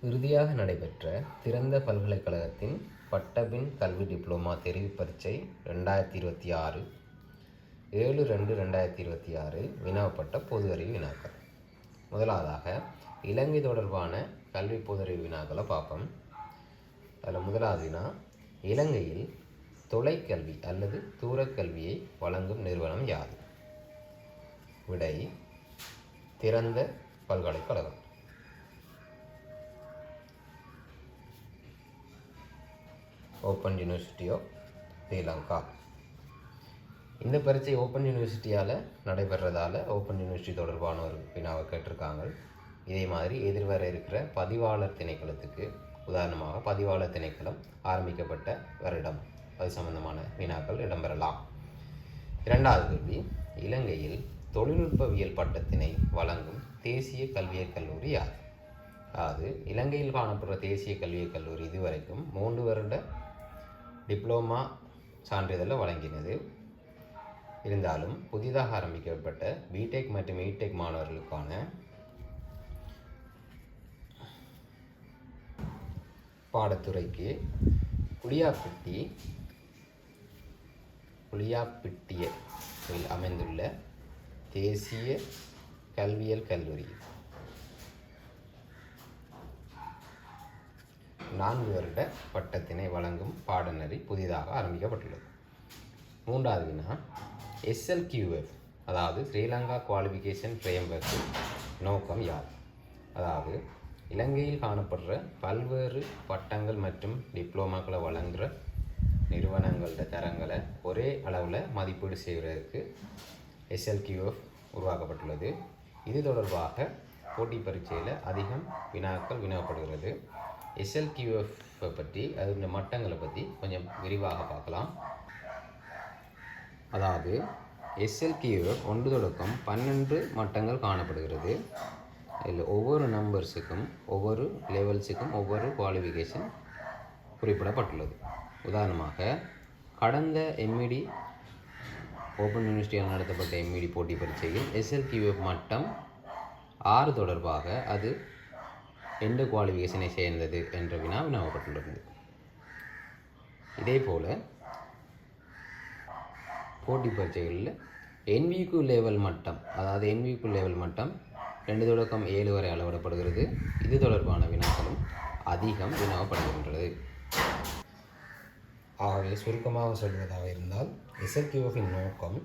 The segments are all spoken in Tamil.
இறுதியாக நடைபெற்ற திறந்த பல்கலைக்கழகத்தின் பட்டபின் கல்வி டிப்ளோமா தெரிவு பரீட்சை 2026 7/2/2026 வினாவப்பட்ட பொது அறிவு வினாக்கள். முதலாவதாக இலங்கை தொடர்பான கல்வி பொது அறிவு வினாக்களை பார்ப்போம். அதில் முதலாவது வினா, இலங்கையில் தொலைக்கல்வி அல்லது தூரக்கல்வியை வழங்கும் நிறுவனம் யாது? விடை திறந்த பல்கலைக்கழகம். Open university of Sri Lanka. இந்த பரீட்சை ஓப்பன் யூனிவர்சிட்டியால் நடைபெறதால் ஓப்பன் யூனிவர்சிட்டி தொடர்பான ஒரு வினாவை கேட்டிருக்காங்க. இதே மாதிரி எதிர்வர இருக்கிற பதிவாளர் திணைக்களத்துக்கு, உதாரணமாக பதிவாளர் திணைக்களம் ஆரம்பிக்கப்பட்ட வருடம், அது சம்பந்தமான வினாக்கள் இடம்பெறலாம். இரண்டாவது கேள்வி, இலங்கையில் தொழில்நுட்பவியல் பட்டத்தினை வழங்கும் தேசிய கல்வியற் கல்லூரி யார்? அதாவது இலங்கையில் காணப்படுற தேசிய கல்வியற் கல்லூரி இதுவரைக்கும் 3 வருட டிப்ளோமா சான்றிதழை வழங்கினது. இருந்தாலும் புதிதாக ஆரம்பிக்கப்பட்ட பிடெக் மற்றும் இடெக் மாணவர்களுக்கான பாடத்துறைக்கு புளியாப்பிட்டியில் அமைந்துள்ள தேசிய கல்வியல் கல்லூரி 4 வருட பட்டத்தினை வழங்கும் பாடநெறி புதிதாக ஆரம்பிக்கப்பட்டுள்ளது. மூன்றாவது வினா, SLQF அதாவது ஸ்ரீலங்கா குவாலிஃபிகேஷன் ஃப்ரேம்வொர்க் நோக்கம் யார்? அதாவது இலங்கையில் காணப்படுற பல்வேறு பட்டங்கள் மற்றும் டிப்ளோமாக்களை வழங்குகிற நிறுவனங்களோட தரங்களை ஒரே அளவில் மதிப்பீடு செய்வதற்கு SLQF உருவாக்கப்பட்டுள்ளது. இது தொடர்பாக போட்டி பரீட்சையில் அதிகம் வினாக்கள் வினவப்படுகிறது. SLQF பற்றி, அதனுடைய மட்டங்களை பற்றி கொஞ்சம் விரிவாக பார்க்கலாம். அதாவது SLQF 1 தொடக்கம் 12 மட்டங்கள் காணப்படுகிறது. இதில் ஒவ்வொரு நம்பர்ஸுக்கும், ஒவ்வொரு லெவல்ஸுக்கும் ஒவ்வொரு குவாலிஃபிகேஷன் குறிப்பிடப்பட்டுள்ளது. உதாரணமாக கடந்த MED ஓப்பன் யூனிவர்சிட்டியால் நடத்தப்பட்ட MED போட்டி பரீட்சையில் SLQF மட்டம் 6 தொடர்பாக அது எந்த குவாலிஃபிகேஷனை சேர்ந்தது என்ற வினாவப்பட்டுள்ளது. இதே போல் போட்டி பரீட்சைகளில் NVQ லெவல் மட்டம், அதாவது NVQ லெவல் மட்டம் 2 தொடக்கம் 7 வரை அளவிடப்படுகிறது. இது தொடர்பான வினாக்களும் அதிகம் வினாவப்படுகின்றது. ஆகவே சுருக்கமாக சொல்வதாக இருந்தால் SLQFின் நோக்கம்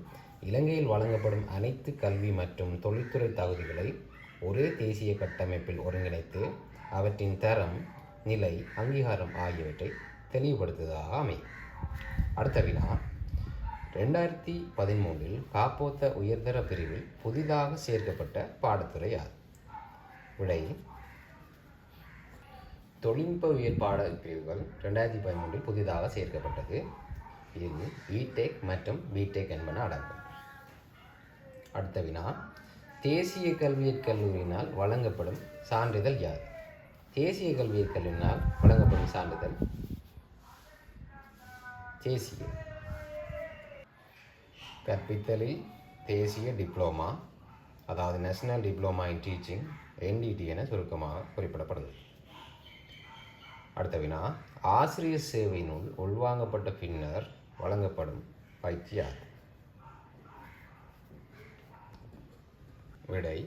இலங்கையில் வழங்கப்படும் அனைத்து கல்வி மற்றும் தொழில்துறை தகுதிகளை ஒரே தேசிய கட்டமைப்பில் ஒருங்கிணைத்து அவற்றின் தரம், நிலை, அங்கீகாரம் ஆகியவற்றை தெளிவுபடுத்துவதாக அமையும். அடுத்த வினா, 2013 காப்போத்த உயர்தர பிரிவில் புதிதாக சேர்க்கப்பட்ட பாடத்துறை யார்? விடை தொழில்நுட்பவியல் பாட பிரிவுகள் 2013 புதிதாக சேர்க்கப்பட்டது. இதில் இடெக் மற்றும் பிடெக் என்பன அடங்கும். அடுத்த வினா, தேசிய கல்வியற் கல்லூரியினால் வழங்கப்படும் சான்றிதழ் யாது? தேசிய கல்வியற் கல்லூரியினால் வழங்கப்படும் சான்றிதழ் தேசிய கற்பித்தலில் தேசிய டிப்ளோமா, அதாவது national diploma in teaching, NDT என சுருக்கமாக குறிப்பிடப்படுகிறது. அடுத்த வினா, ஆசிரியர் சேவையினுள் உள்வாங்கப்பட்ட பின்னர் வழங்கப்படும் பயிற்சி யாது? விடை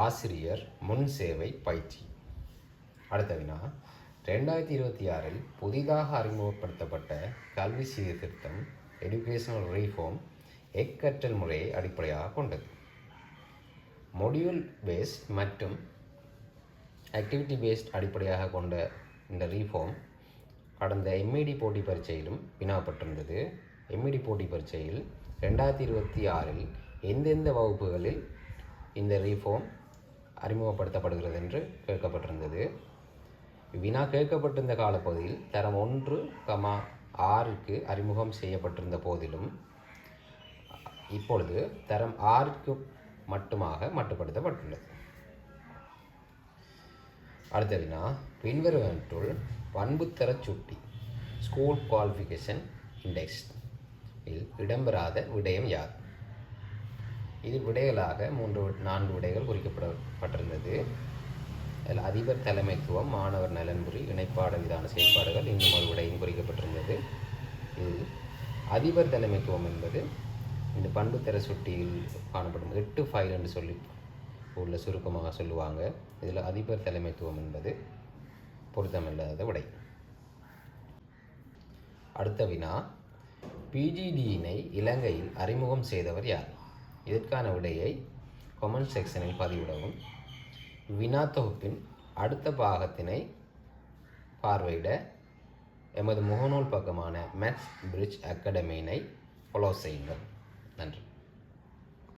ஆசிரியர் முன் சேவை பயிற்சி. அடுத்த வினா, 2026 புதிதாக அறிமுகப்படுத்தப்பட்ட கல்வி சீர்திருத்தம் எஜுகேஷனல் ரீஃபார்ம் எக்கற்றல் முறையை அடிப்படையாக கொண்டது. மொடியூல் பேஸ்ட் மற்றும் ஆக்டிவிட்டி பேஸ்ட் அடிப்படையாக கொண்ட இந்த ரீஃபார்ம் கடந்த MED போட்டி பரீட்சையிலும் வினாப்பட்டிருந்தது. MED போட்டி பரீட்சையில் 2026 எந்தெந்த வகுப்புகளில் இந்த ரீஃபார்ம் அறிமுகப்படுத்தப்படுகிறது என்று கேட்கப்பட்டிருந்தது. வினா கேட்கப்பட்டிருந்த காலப்பகுதியில் தரம் 1,6க்கு அறிமுகம் செய்யப்பட்டிருந்த போதிலும் இப்பொழுது தரம் 6க்கு மட்டுப்படுத்தப்பட்டுள்ளது. அடுத்த வினா, பின்வருவனற்றுள் பண்புத்தர சுட்டி ஸ்கூல் குவாலிஃபிகேஷன் இண்டெக்ஸ் இல் இடம்பெறாத விடயம் யார்? இது விடைகளாக 3-4 விடைகள் குறிக்கப்பட்டிருந்தது. அதில் அதிபர் தலைமைத்துவம், மாணவர் நலன்புரி, இணைப்பாட விதான செயற்பாடுகள் இன்னும் ஒரு விடையும் குறிக்கப்பட்டிருந்தது. இது அதிபர் தலைமைத்துவம் என்பது இந்த பண்புத்தர சுட்டியில் காணப்படும் 8 ஃபைல் என்று சொல்லி உள்ள சுருக்கமாக சொல்லுவாங்க. இதில் அதிபர் தலைமைத்துவம் என்பது பொருத்தமில்லாத விடை. அடுத்த வினா, பிஜிடியினை இலங்கையில் அறிமுகம் செய்தவர் யார்? இதற்கான விடையை கமெண்ட் செக்ஷனில் பதிவிடவும். வினா தொகுப்பின் அடுத்த பாகத்தினை பார்வையிட எமது முகநூல் பக்கமான மேத்ஸ் பிரிட்ஜ் அகாடமியினை ஃபாலோ செய்யுங்கள். நன்றி.